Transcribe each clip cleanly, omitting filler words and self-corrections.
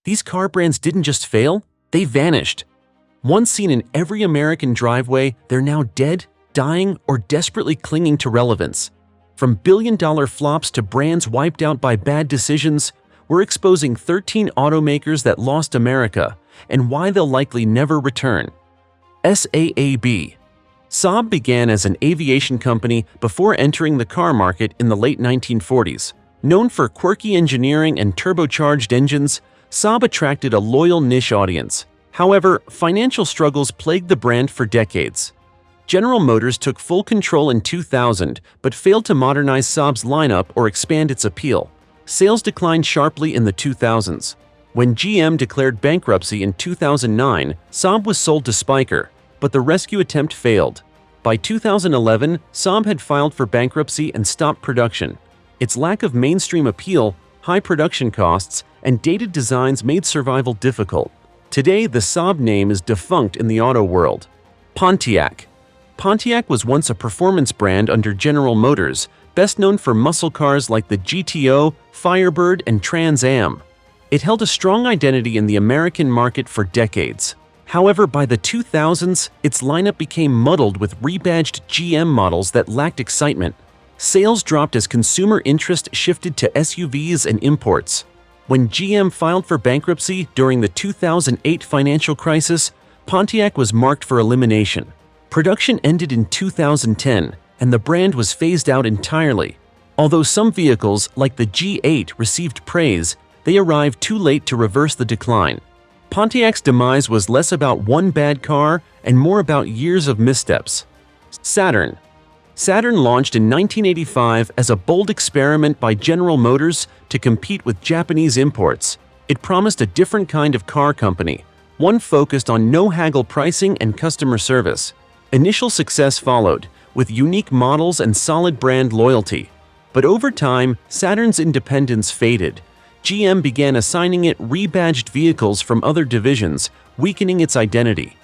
These car brands didn't just fail, they vanished. Once seen in every American driveway, they're now dead, dying, or desperately clinging to relevance. From billion-dollar flops to brands wiped out by bad decisions, we're exposing 13 automakers that lost America and why they'll likely never return. SAAB. Saab began as an aviation company before entering the car market in the late 1940s. Known for quirky engineering and turbocharged engines, Saab attracted a loyal niche audience. However, financial struggles plagued the brand for decades. General Motors took full control in 2000 but failed to modernize Saab's lineup or expand its appeal. Sales declined sharply in the 2000s. When GM declared bankruptcy in 2009, Saab was sold to Spyker, but the rescue attempt failed. By 2011, Saab had filed for bankruptcy and stopped production. Its lack of mainstream appeal, high production costs, and dated designs made survival difficult. Today, the Saab name is defunct in the auto world. Pontiac. Pontiac was once a performance brand under General Motors, best known for muscle cars like the GTO, Firebird, and Trans Am. It held a strong identity in the American market for decades. However, by the 2000s, its lineup became muddled with rebadged GM models that lacked excitement. Sales dropped as consumer interest shifted to SUVs and imports. When GM filed for bankruptcy during the 2008 financial crisis, Pontiac was marked for elimination. Production ended in 2010, and the brand was phased out entirely. Although some vehicles, like the G8, received praise, they arrived too late to reverse the decline. Pontiac's demise was less about one bad car and more about years of missteps. Saturn. Saturn launched in 1985 as a bold experiment by General Motors to compete with Japanese imports. It promised a different kind of car company, one focused on no-haggle pricing and customer service. Initial success followed, with unique models and solid brand loyalty. But over time, Saturn's independence faded. GM began assigning it rebadged vehicles from other divisions, weakening its identity.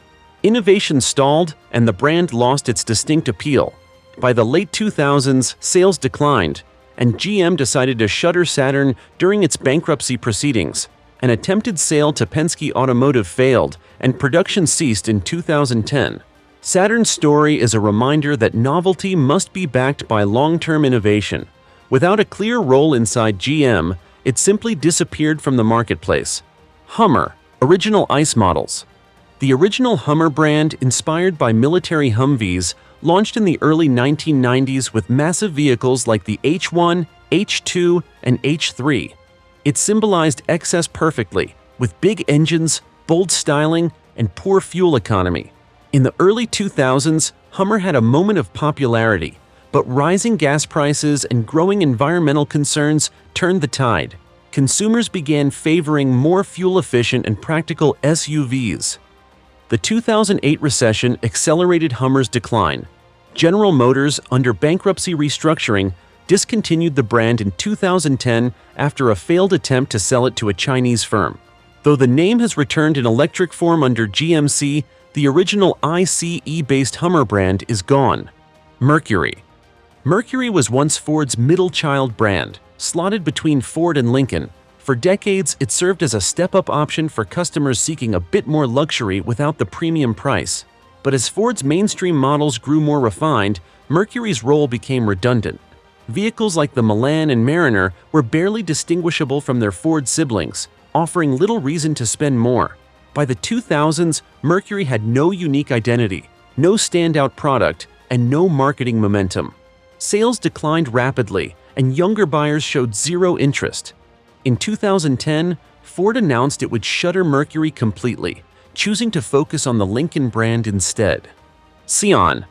Innovation stalled, and the brand lost its distinct appeal. By the late 2000s, sales declined, and GM decided to shutter Saturn during its bankruptcy proceedings. An attempted sale to Penske Automotive failed, and production ceased in 2010. Saturn's story is a reminder that novelty must be backed by long-term innovation. Without a clear role inside GM, it simply disappeared from the marketplace. Hummer, original ICE models. The original Hummer brand, inspired by military Humvees, launched in the early 1990s with massive vehicles like the H1, H2, and H3. It symbolized excess perfectly, with big engines, bold styling, and poor fuel economy. In the early 2000s, Hummer had a moment of popularity, but rising gas prices and growing environmental concerns turned the tide. Consumers began favoring more fuel-efficient and practical SUVs. The 2008 recession accelerated Hummer's decline. General Motors, under bankruptcy restructuring, discontinued the brand in 2010 after a failed attempt to sell it to a Chinese firm. Though the name has returned in electric form under GMC, the original ICE-based Hummer brand is gone. Mercury. Mercury was once Ford's middle child brand, slotted between Ford and Lincoln. For decades, it served as a step-up option for customers seeking a bit more luxury without the premium price. But as Ford's mainstream models grew more refined, Mercury's role became redundant. Vehicles like the Milan and Mariner were barely distinguishable from their Ford siblings, offering little reason to spend more. By the 2000s, Mercury had no unique identity, no standout product, and no marketing momentum. Sales declined rapidly, and younger buyers showed zero interest. In 2010, Ford announced it would shutter Mercury completely, choosing to focus on the Lincoln brand instead. Scion.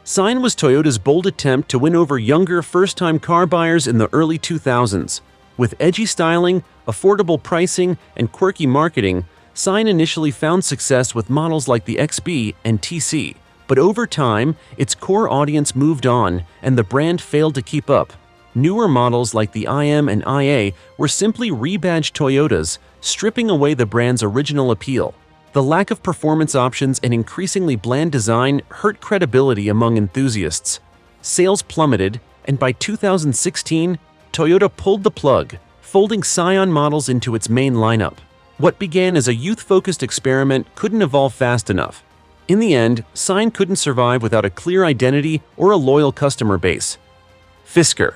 Scion was Toyota's bold attempt to win over younger first-time car buyers in the early 2000s. With edgy styling, affordable pricing, and quirky marketing, Scion initially found success with models like the XB and TC. But over time, its core audience moved on, and the brand failed to keep up. Newer models like the IM and IA were simply rebadged Toyotas, stripping away the brand's original appeal. The lack of performance options and increasingly bland design hurt credibility among enthusiasts. Sales plummeted, and by 2016, Toyota pulled the plug, folding Scion models into its main lineup. What began as a youth-focused experiment couldn't evolve fast enough. In the end, Sign couldn't survive without a clear identity or a loyal customer base. Fisker.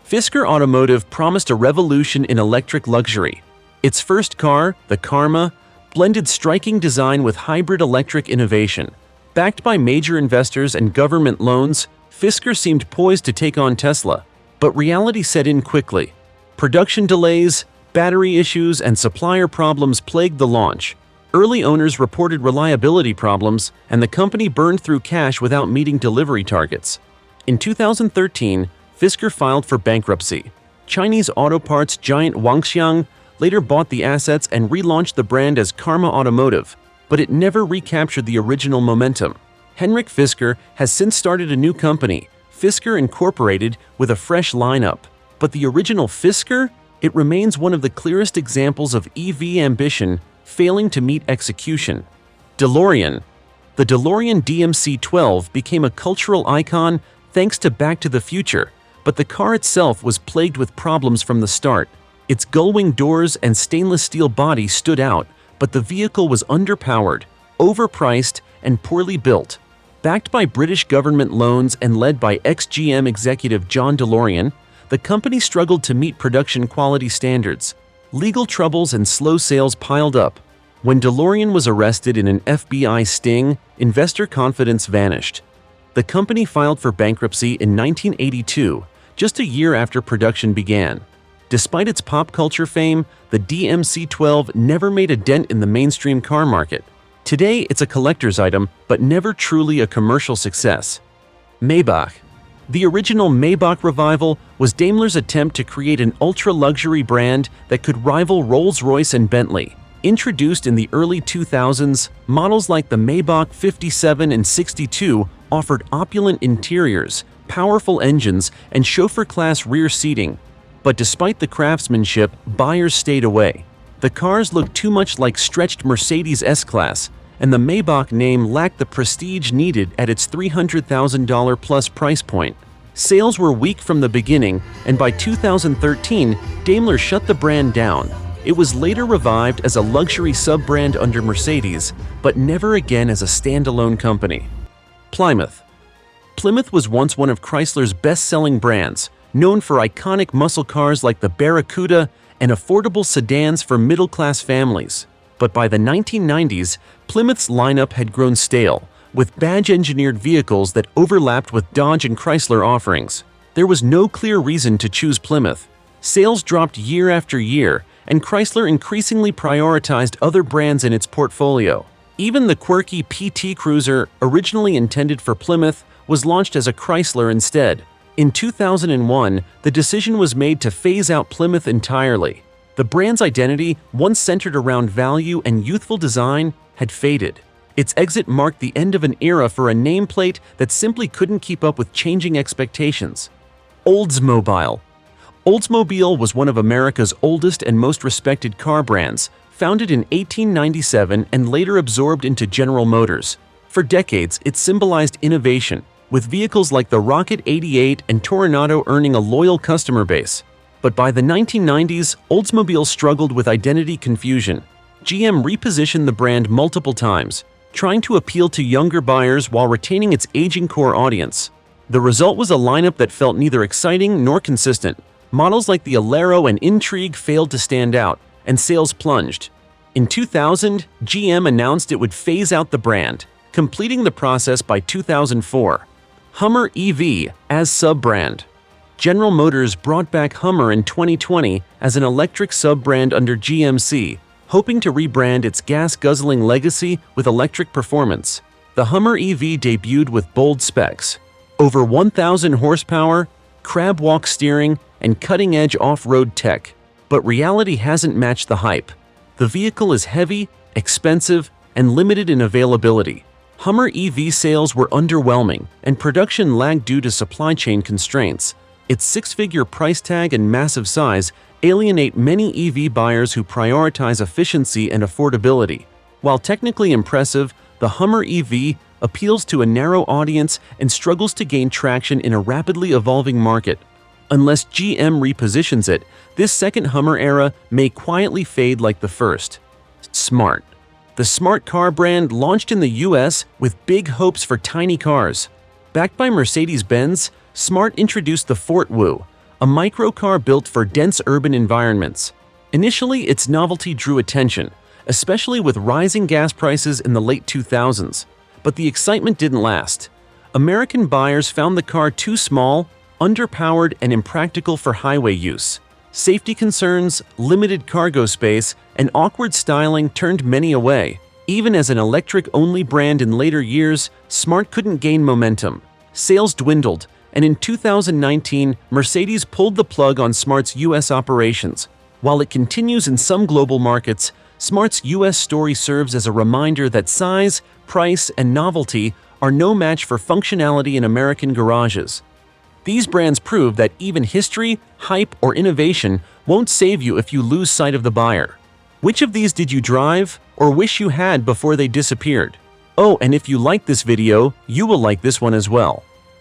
Fisker Automotive promised a revolution in electric luxury. Its first car, the Karma, blended striking design with hybrid electric innovation. Backed by major investors and government loans, Fisker seemed poised to take on Tesla. But reality set in quickly. Production delays, battery issues, and supplier problems plagued the launch. Early owners reported reliability problems, and the company burned through cash without meeting delivery targets. In 2013, Fisker filed for bankruptcy. Chinese auto parts giant Wanxiang later bought the assets and relaunched the brand as Karma Automotive, but it never recaptured the original momentum. Henrik Fisker has since started a new company, Fisker Incorporated, with a fresh lineup. But the original Fisker? It remains one of the clearest examples of EV ambition failing to meet execution. DeLorean. The DeLorean DMC-12 became a cultural icon thanks to Back to the Future, but the car itself was plagued with problems from the start. Its gull-wing doors and stainless steel body stood out, but the vehicle was underpowered, overpriced, and poorly built. Backed by British government loans and led by ex-GM executive John DeLorean, the company struggled to meet production quality standards. Legal troubles and slow sales piled up. When DeLorean was arrested in an FBI sting, investor confidence vanished. The company filed for bankruptcy in 1982, just a year after production began. Despite its pop culture fame, the DMC-12 never made a dent in the mainstream car market. Today, it's a collector's item, but never truly a commercial success. Maybach. The original Maybach revival was Daimler's attempt to create an ultra-luxury brand that could rival Rolls-Royce and Bentley. Introduced in the early 2000s, models like the Maybach 57 and 62 offered opulent interiors, powerful engines, and chauffeur-class rear seating. But despite the craftsmanship, buyers stayed away. The cars looked too much like stretched Mercedes S-Class, and the Maybach name lacked the prestige needed at its $300,000 plus price point. Sales were weak from the beginning, and by 2013, Daimler shut the brand down. It was later revived as a luxury sub-brand under Mercedes, but never again as a standalone company. Plymouth. Plymouth was once one of Chrysler's best-selling brands, known for iconic muscle cars like the Barracuda and affordable sedans for middle-class families. But by the 1990s, Plymouth's lineup had grown stale, with badge-engineered vehicles that overlapped with Dodge and Chrysler offerings. There was no clear reason to choose Plymouth. Sales dropped year after year, and Chrysler increasingly prioritized other brands in its portfolio. Even the quirky PT Cruiser, originally intended for Plymouth, was launched as a Chrysler instead. In 2001, the decision was made to phase out Plymouth entirely. The brand's identity, once centered around value and youthful design, had faded. Its exit marked the end of an era for a nameplate that simply couldn't keep up with changing expectations. Oldsmobile. Oldsmobile was one of America's oldest and most respected car brands, founded in 1897 and later absorbed into General Motors. For decades, it symbolized innovation, with vehicles like the Rocket 88 and Toronado earning a loyal customer base. But by the 1990s, Oldsmobile struggled with identity confusion. GM repositioned the brand multiple times, trying to appeal to younger buyers while retaining its aging core audience. The result was a lineup that felt neither exciting nor consistent. Models like the Alero and Intrigue failed to stand out, and sales plunged. In 2000, GM announced it would phase out the brand, completing the process by 2004. Hummer EV as sub-brand. General Motors brought back Hummer in 2020 as an electric sub-brand under GMC, hoping to rebrand its gas-guzzling legacy with electric performance. The Hummer EV debuted with bold specs: over 1,000 horsepower, crab-walk steering, and cutting-edge off-road tech. But reality hasn't matched the hype. The vehicle is heavy, expensive, and limited in availability. Hummer EV sales were underwhelming, and production lagged due to supply chain constraints. Its six-figure price tag and massive size alienate many EV buyers who prioritize efficiency and affordability. While technically impressive, the Hummer EV appeals to a narrow audience and struggles to gain traction in a rapidly evolving market. Unless GM repositions it, this second Hummer era may quietly fade like the first. Smart. The Smart car brand launched in the US with big hopes for tiny cars. Backed by Mercedes-Benz, Smart introduced the Fortwo, a microcar built for dense urban environments. Initially, its novelty drew attention, especially with rising gas prices in the late 2000s. But the excitement didn't last. American buyers found the car too small, underpowered, and impractical for highway use. Safety concerns, limited cargo space, and awkward styling turned many away. Even as an electric-only brand in later years, Smart couldn't gain momentum. Sales dwindled, and in 2019, Mercedes pulled the plug on Smart's US operations. While it continues in some global markets, Smart's US story serves as a reminder that size, price, and novelty are no match for functionality in American garages. These brands prove that even history, hype, or innovation won't save you if you lose sight of the buyer. Which of these did you drive or wish you had before they disappeared? Oh, and if you liked this video, you will like this one as well.